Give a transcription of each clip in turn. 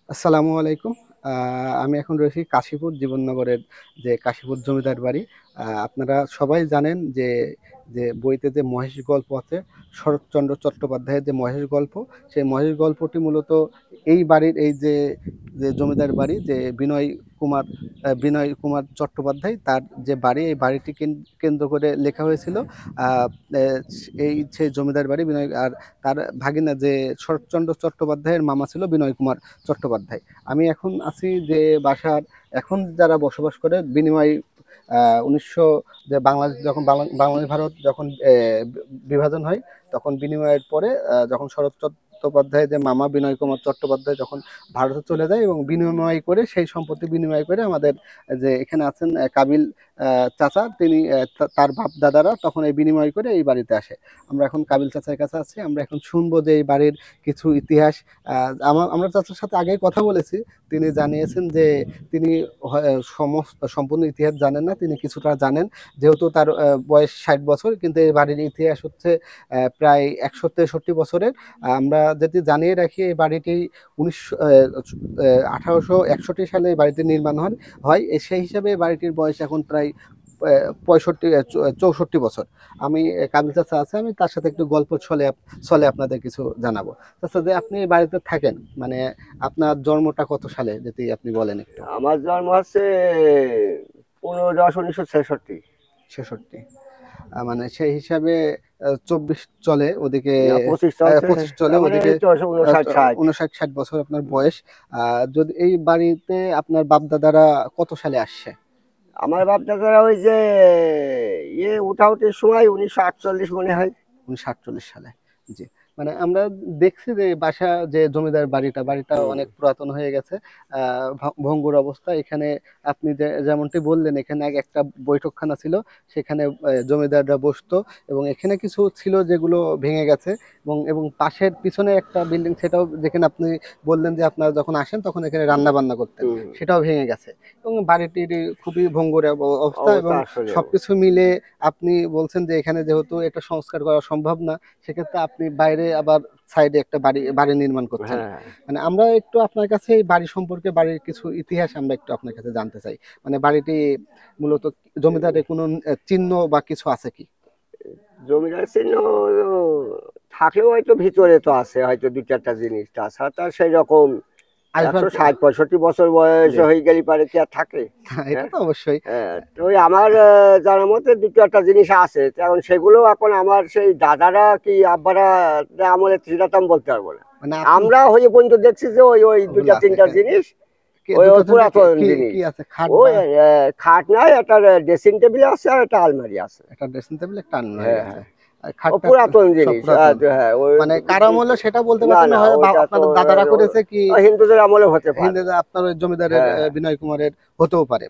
আসসালামু আলাইকুম। আমি এখন রয়েছি কাশীপুর জীবননগরের যে কাশীপুর জমিদার বাড়ি। আপনারা সবাই জানেন যে বইতে যে মহেশ গল্প আছে, শরৎচন্দ্র চট্টোপাধ্যায়ের যে মহেশ গল্প, সেই মহেশ গল্পটি মূলত এই বাড়ির এই যে জমিদার বাড়ি যে বিনয় কুমার চট্টোপাধ্যায় তার যে বাড়ি, এই বাড়িটি কেন্দ্র করে লেখা হয়েছিল। আ এ এই সেই জমিদার বাড়ি আর তার ভাগিনা যে শরৎচন্দ্র চট্টোপাধ্যায়ের মামা ছিল বিনয় কুমার চট্টোপাধ্যায়। আমি এখন আছি যে বাসার এখন যারা বসবাস করে বিনিময় ১৯০০ যে বাংলাদেশ যখন বাংলাদেশ ভারত যখন বিভাজন হয়, তখন বিনিময়ের পরে যখন শরৎ চট্টোপাধ্যায় যে মামা বিনয় কুমার চট্টোপাধ্যায় যখন ভারতে চলে যায় এবং বিনিময় করে সেই সম্পত্তি বিনিময় করে আমাদের যে এখানে আছেন কাবিল চাচা, তিনি তার বাপ দাদারা তখন এই বিনিময় করে এই বাড়িতে আসে। আমরা এখন কাবিল চাচার কাছে আছি, আমরা এখন শুনবো যে এই বাড়ির কিছু ইতিহাস। আমরা চাচার সাথে আগেই কথা বলেছি। তিনি জানিয়েছেন যে তিনি সমস্ত সম্পূর্ণ ইতিহাস জানেন না, তিনি কিছুটা জানেন। যেহেতু তার বয়স ৬০ বছর, কিন্তু এই বাড়ির ইতিহাস হচ্ছে প্রায় ১৬৩ বছরের। আমরা যদি জানিয়ে রাখি, এই বাড়িটি ১৮৬১ সালে এই বাড়িটি নির্মাণ হয়। সেই হিসাবে বাড়িটির বয়স এখন প্রায় ৬৪ বছর। আমি কাবিল চাচা আছে, আমি তার সাথে একটু গল্প ছলে আপনাদের কিছু জানাবো। চাচা, যে আপনি এই বাড়িতে থাকেন, মানে আপনার জন্মটা কত সালে যদি আপনি বলেন একটু। আমার জন্ম হচ্ছে ১৫/১০/১৯৬৬। ৬৬। মানে সেই হিসাবে ২৪ চলে ওদিকে, না, ২৫ চলছে। ২৫ চলে তার মানে ওদিকে। এই তো ৫৯/৬০। ৫৯-৬০ বছর আপনার বয়স। যদি এই বাড়িতে আপনার বাপ দাদারা কত সালে আসছে? আমার বাপ দাদারা ওই যে উঠাউঠির সময় ১৯৪৮ মনে হয়। ১৯৪৮ সালে। জি। মানে আমরা দেখছি যে যে জমিদার বাড়িটা হুম। অনেক পুরাতন হয়ে গেছে। আ ভঙ্গুর অবস্থা। এখানে আপনি যেমনটি বললেন, এখানে আগে একটা বৈঠকখানা ছিল। সেখানে জমিদাররা বসতো এবং এখানে কিছু ছিল যেগুলো ভেঙে গেছে এবং পাশের পিছনে একটা বিল্ডিং, সেটাও যেখানে আপনি বললেন যে আপনারা যখন আসেন তখন এখানে রান্না-বান্না করতেন। হুম। সেটাও ভেঙে গেছে এবং বাড়িটির খুবই ভঙ্গুর অবস্থা এবং অবস্থা আসলে। সবকিছু মিলে আপনি বলছেন যে এখানে যেহেতু এটা সংস্কার করা সম্ভব না, সেক্ষেত্রে আপনি বাইরে আবার সাইডে একটা বাড়ি নির্মাণ করছেন। হ্যাঁ। মানে আমরা একটু আপনার কাছে এই বাড়ি সম্পর্কে, বাড়ির কিছু ইতিহাস আমরা একটু আপনার কাছে জানতে চাই। মানে বাড়িটি মূলত জমিদারের কোনো চিহ্ন বা কিছু আছে কি? জমিদার চিহ্ন থাকলেও হয়তো ভিতরে তো আছে হয়তো ২-৪টা জিনিস। তাছাড়া তো সেই রকম আসবাব। ১৬০-৬৫ বছর বয়স জি। হয়ে গেলে পারে কি আর থাকে? এটা হ্যাঁ। তো অবশ্যই। হ্যাঁ, তো ওই আমার জানার মতে ২-১টা জিনিস আছে। এখন সেগুলো এখন আমার সেই দাদারা কি আব্বারা আমলে ছিল তা আমি বলতে পারবো না। মানে আপনি আমরা হয়ে পর্যন্ত দেখছি যে ওই ওগুলো আছে। ২টা-৩টা জিনিস, ওই ২টা ওই ৩টা পুরাতন কি জিনিস। কি আছে? খাট ওই বা খাট নাই, একটা ড্রেসিং টেবিল আছে আর একটা আলমারি আছে। একটা ড্রেসিং টেবিল, একটা আলমারি হ্যাঁ, আছে। হ্যাঁ। আর ও খাটটা পুরাতন সব জিনিস। পুরাতন। হ্যাঁ, ওই মানে কার আমলে সেটা বলতে না, পারছেন না, না হয় বা ওইটা তো আপনার দাদারা করেছে কি হিন্দুদের আমলে হতে পারে। হিন্দিতে আপনার ওই জমিদারের হ্যাঁ, হ্যাঁ। বিনয় কুমারের হতেও পারে।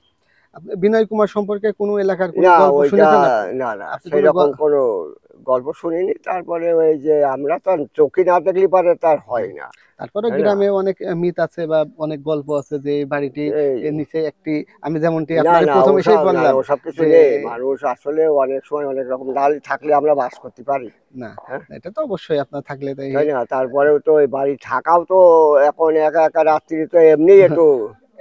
আপনি বিনয় কুমার সম্পর্কে কোনো এলাকার কোনো না গল্প ওইটা শুনেছেন আপনি? না, না আপনি কোনো সেইরকম কোনো গল্প শুনিনি। তারপরে ওই যে আমরা তো আর চোখে না দেখলে পারে তার হয় না। তারপরে তাই না? গ্রামে অনেক মিথ আছে বা অনেক গল্প আছে যে এই বাড়িটি এই নিচে একটি, আমি যেমনটি না, আপনাকে না প্রথম এসেই ওসব না, বললাম ওসব কিছু যে নেই। মানুষ আসলে অনেক সময় অনেক রকম ডাল থাকলে আমরা বাস করতে পারি। না, হ্যাঁ? এটা তো অবশ্যই আপনার থাকলে তাই। তাই না? তারপরেও তো ওই বাড়ি থাকাও তো এখন একা, একা রাত্রি তো এমনিই একটু,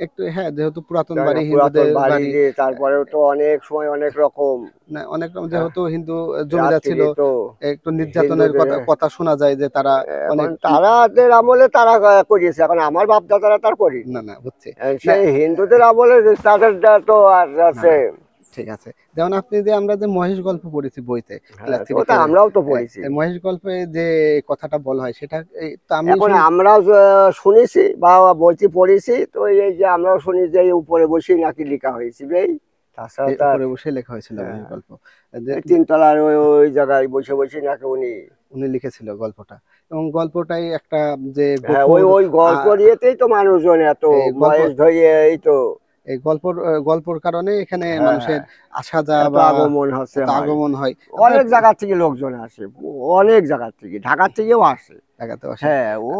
একটু, হ্যাঁ, যেহেতু পুরাতন তাই না? বাড়ি, পুরাতন হিন্দুদের বাড়ি বাড়ি। যে তারপরেও তো অনেক সময় অনেক রকম। না, অনেক রকম, হ্যাঁ? যেহেতু হিন্দু জমিদার ছিল, রাত্রি তো একটু নির্যাতনের হিন্দুদের কথা শোনা যায় যে তারা অনেক। এখন তারাদের আমলে তারা করিয়েছে। এখন আমার বাপ দাদারা তার করেনি। না, না, বুঝছি। না, সেই হিন্দুদের আমলে তাদেরটা তো আর না, আছে। না, ঠিক আছে। যেমন আমরা যে মহেশ গল্প পড়েছি বইতে, হ্যাঁ, ক্লাস তো 3 ওটা ফোরে, আমরাও তো পড়েছি। মহেশ গল্পে যে কথাটা বলা হয় সেটা তো আমি এখন শুনি। আমরাও শুনেছি বা বইতে পড়েছি। তো এই যে আমরাও শুনি যে এই উপরে বসেই নাকি লেখা হয়েছিল এই। তাছাড়া তার উপরে বসে লেখা হয়েছিল মহেশ গল্প। যে এই ৩ তলার ওই জায়গায় বসে, বসে নাকি উনি উনি লিখেছিল গল্পটা এবং গল্পটাই একটা যে হ্যাঁ, গফুর। ওই গল্প আহ, ইয়েতেই তো মানুষজন এত এই গল্প বয়স ধরিয়ে এই তো এই গল্পর কারণে এখানে হ্যাঁ, মানুষের আসা যাওয়া এত বা আগমন হচ্ছে এত হয়। আগমন হয়। আপনার অনেক জায়গা থেকে লোকজন আসে। অনেক জায়গা থেকে। ঢাকার থেকেও আসে। দেখাতে বসে। হ্যাঁ, ও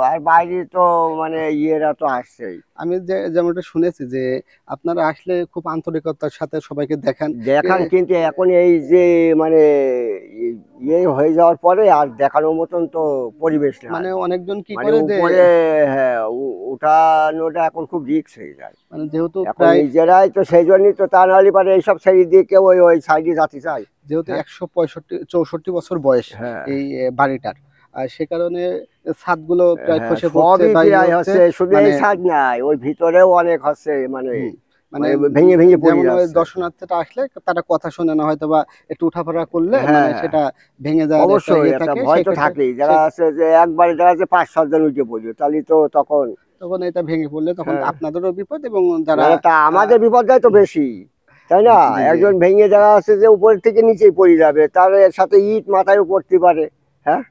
আর বাইরে তো মানে ইয়েরা তো আসছেই। আমি যেমনটা শুনেছি যে আপনারা আসলে খুব আন্তরিকতার সাথে সবাইকে দেখান। দেখান, কিন্তু এখন এই যে মানে ইয়ে হয়ে যাওয়ার পরে আর দেখানোর মতন তো পরিবেশ নাই। মানে অনেকজন কি মানে করে যে উপরে, হ্যাঁ, উঠানোটা এখন খুব রিস্ক হয়ে যায়। মানে যেহেতু এখন প্রায় নিজেরাই তো সেই জন্যই তো, তা নাহলে পারে এইসব ছেড়ে দিয়ে কেউ ওই সাইডে যেতে চায়। যেহেতু হ্যাঁ, 165-64 বছর বয়স হ্যাঁ, এই বাড়িটার, আর সে কারণে ছাদগুলো প্রায় হ্যাঁ, খসে পড়ছে সবই বা ইয়ে প্রায় হচ্ছে। হচ্ছে, শুধু মানে এই সাইড নাই, ওই ভিতরেও অনেক হচ্ছে, মানে হুম, মানে মানে ভেঙে ভেঙে পড়ে যেমন ওই যাচ্ছে। দর্শনার্থীরা আসলে তারা কথা শোনে না হয়তো বা একটু উঠাফাড়া করলে মানে হ্যাঁ, সেটা ভেঙে যাওয়ার একটা অবশ্যই ইয়ে একটা থাকে, ভয় সেই তো ক্ষেত্রে থাকেই, সে যারা আছে যে একবারে দেখা যাচ্ছে 5-7 জন উঠে পড়বে, তাহলে তো তখন। তখন এটা ভেঙে পড়লে তখন হ্যাঁ, আপনাদেরও বিপদ এবং যারা না তা আহ, আমাদের বিপদটাই তো বেশি, তাই না? জি জি একজন ভেঙে দেখা আছে যে উপর থেকে নিচেই পড়ে যাবে, তার সাথে ইট মাথায় পড়তে পারে। হ্যাঁ,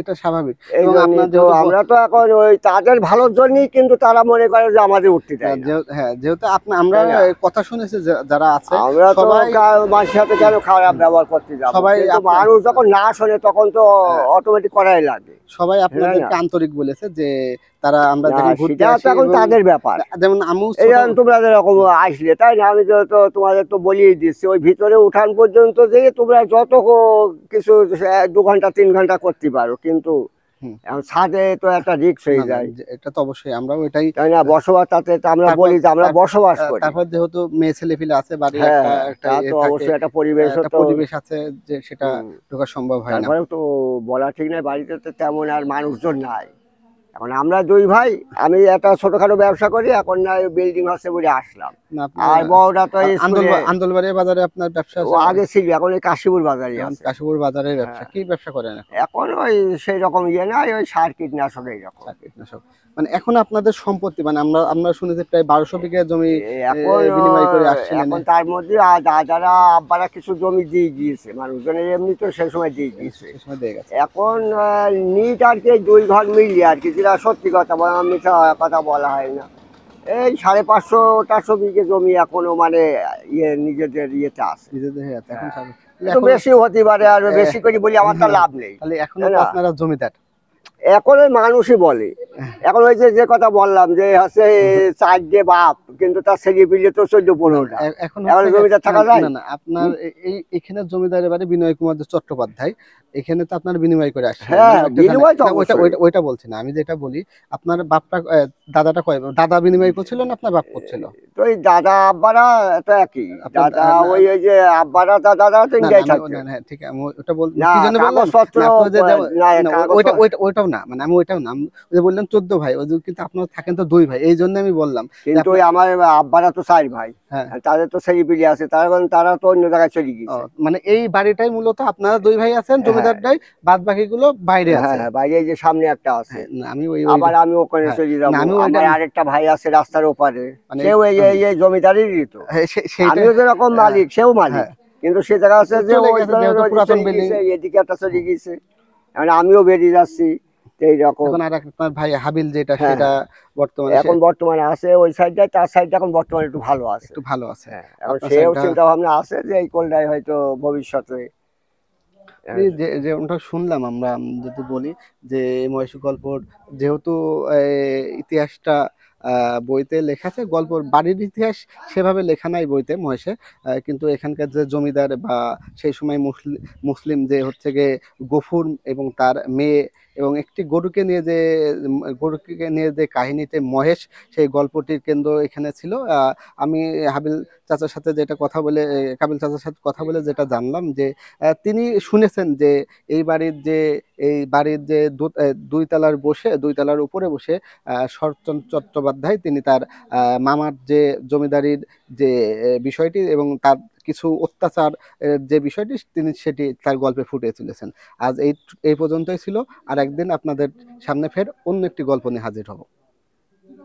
এটা স্বাভাবিক। এই এবং জন্যই আপনার তো যেহেতু আমরা তো এখন ওই তাদের ভালোর জন্যই কিন্তু তারা মনে করে যে আমাদের উঠতে দেয় না, হ্যাঁ যেহেতু আমরা তাই না? কথা শুনেছি যারা আছে আমরা তো সবাই মানুষের সাথে কেন খারাপ ব্যবহার করতে যাবো, সবাই কিন্তু আপনার মানুষ যখন না শোনে তখন তো অটোমেটিক করাই লাগে, সবাই তাই না? আপনাদেরকে আন্তরিক বলেছে যে তারা আমরা না, যেমন ঘুরতে সেটা তো আসি এখন এবং তাদের ব্যাপার। যেমন আমু এই ছোট যেমন তোমরা যেরকম আসলে, তাই না, আমি তো তোমাদের তো বলিয়ে দিচ্ছি, ওই ভিতরে উঠান পর্যন্ত যে তোমরা যত কিছু 2 ঘন্টা 3 ঘন্টা করতে পারো, কিন্তু হুম, এখন ছাদে তো একটা রিস্ক না হয়ে না যায়, এটা তো অবশ্যই আমরাও এটাই। তাই না? বসবাস, তাতে তো আমরা তারপর বলি যে আমরা তারপর বসবাস করি। তারপর যেহেতু মেয়ে ছেলেপিলে আছে বাড়ির হ্যাঁ, একটা হ্যাঁ, একটা তা ইয়ে তো থাকে, অবশ্যই একটা পরিবেশও একটা তো। পরিবেশ আছে যে সেটা হুম, ঢোকা সম্ভব হয় না। তারপরেও তো বলা ঠিক নয়, বাড়িতে তো তেমন আর মানুষজন নাই। এখন আমরা 2 ভাই, আমি একটা ছোটখাটো ব্যবসা করি, এখন না বিল্ডিং হচ্ছে বলে আসলাম। না আপনার আর বড়টা তো স্কুলে, আন্দোলবাড়ি বাজারে আপনার ব্যবসা ও আছে? আগে ছিল, এখন এই কাশীপুর বাজারে এখন আছে। কাশীপুর বাজারের ব্যবসা, হ্যাঁ, কি ব্যবসা করেন এখন? এখন ওই সেই রকম ইয়ে নাই, ওই সার কীটনাশক এইরকম। চার কীটনাশক। মানে এখন আপনাদের সম্পত্তি মানে আমরা শুনেছি প্রায় 1200 বিঘা জমি এখন বিনিময় করে আসছিলেন। এখন তার মধ্যে দাদারা আব্বারা কিছু জমি দিয়ে গিয়েছে, মানুষজনের এমনি তো সেই সময় দিয়ে গিয়েছে। সে সময় দিয়ে গেছে। এখন নিট আর কি 2 ঘর মিলিয়ে আর কি, যেটা সত্যি কথা বলা, মিথ্যা কথা বলা হয় না, এই 550-400 বিঘে জমি এখনো মানে ইয়ে নিজেদের ইয়েতে আছে। নিজেদের হয়ে আছে এখন হ্যাঁ, স্বাভাবিক। তাহলে একটু এখন বেশি হতে পারে, আর বেশি করে বলি আমার তো লাভ নেই, তাহলে এখনো তাই তো না? আপনারা জমিদার। এখন ওই মানুষই বলে, এখন ওই যে কথা বললাম যে হচ্ছে 4 বাপ, কিন্তু তার ছেলে পিলে তো 14-15টা, এখন এখন হচ্ছে জমিদার না থাকা যায়? না না আপনার এখানে জমিদারের বাড়ি বিনয় কুমার চট্টোপাধ্যায়, এখানে তো আপনার বিনিময় করে আসছিলেন হ্যাঁ, একটা জায়গায়। বিনিময় তো না ওইটা অবশ্যই। ওইটা ওইটা বলছি না, আমি যেটা বলি আপনার বাপটা দাদাটা দাদা বিনিময় করছিল না আপনার বাপ করছিল? তো এই দাদা আব্বারা তো একই, আপনার দাদা না ওই যে আব্বারা দাদা তো না না ইন্ডিয়ায় আমি থাকতেন। না হ্যাঁ ঠিক আছে, আমি ওটা না, কি জন্য বললাম কাগজপত্র না আপনার যে না, না কাগজ। ওইটাও না মানে আমি ওইটাও না ওই যে বললাম 14 ভাই ওই যে, কিন্তু আপনারা থাকেন তো 2 ভাই এই জন্য আমি বললাম যে কিন্তু আপনার ওই আমার আব্বারা তো 4 ভাই, হ্যাঁ। আর তাদের তো ছেলে পিলে আছে, তারা তো অন্য জায়গায় চলে গিয়েছে। মানে এই বাড়িটাই মূলত আপনারা 2 ভাই আছেন হ্যাঁ, জমিদারটাই, বাদ বাকিগুলো বাইরে হ্যাঁ, আছে। হ্যাঁ, বাইরে এই যে সামনে একটা আছে। হ্যাঁ না আমি ওই ওই আবার আমি ওখানে হ্যাঁ চলে না যাবো, আমি ওইটা আমার আরেকটা ভাই আছে রাস্তার ওপারে, মানে সেও এই জমিদারেরই তো। হ্যাঁ, সেইটা আমিও যেরকম মালিক, সেও মালিক, হ্যাঁ কিন্তু সে জায়গা আছে যে চলে ওই গেছে যেহেতু পুরাতন চলে বিল্ডিং। গেছে, এদিকে একটা চলে গেছে, এখন আমিও বেরিয়ে যাচ্ছি, তো এইরকম। এখন আর আপনার ভাই হাবিল যেটা হ্যাঁ, সেটা হ্যাঁ, বর্তমানে সে এখন বর্তমানে আছে ওই সাইডটায়, তার সাইডটা এখন বর্তমানে একটু ভালো আছে। একটু ভালো আছে। হ্যাঁ, এখন আপনার সেও সাইডটা চিন্তা ভাবনা আছে যে এই কোলটাই হয়তো ভবিষ্যতে। যে যেমনটা শুনলাম আমরা যদি বলি যে মহেশ গল্পর যেহেতু ইতিহাসটা বইতে লেখা আছে, গল্প বাড়ির ইতিহাস সেভাবে লেখা নাই বইতে মহেশে, কিন্তু এখানকার যে জমিদার বা সেই সময় মুসলিম যে হচ্ছে গিয়ে গফুর এবং তার মেয়ে এবং একটি গরুকে নিয়ে যে কাহিনীতে মহেশ, সেই গল্পটির কেন্দ্র এখানে ছিল। আমি হাবিল চাচার সাথে যেটা কথা বলে কাবিল চাচার সাথে কথা বলে যেটা জানলাম যে তিনি শুনেছেন যে এই বাড়ির যে 2 তলার উপরে বসে শরৎচন্দ্র চট্টোপাধ্যায় তিনি তার মামার যে জমিদারির যে বিষয়টি এবং তার কিছু অত্যাচার যে বিষয়টি তিনি সেটি তার গল্পে ফুটিয়ে তুলেছেন। আজ এই পর্যন্তই ছিল, আর একদিন আপনাদের সামনে ফের অন্য একটি গল্প নিয়ে হাজির হব।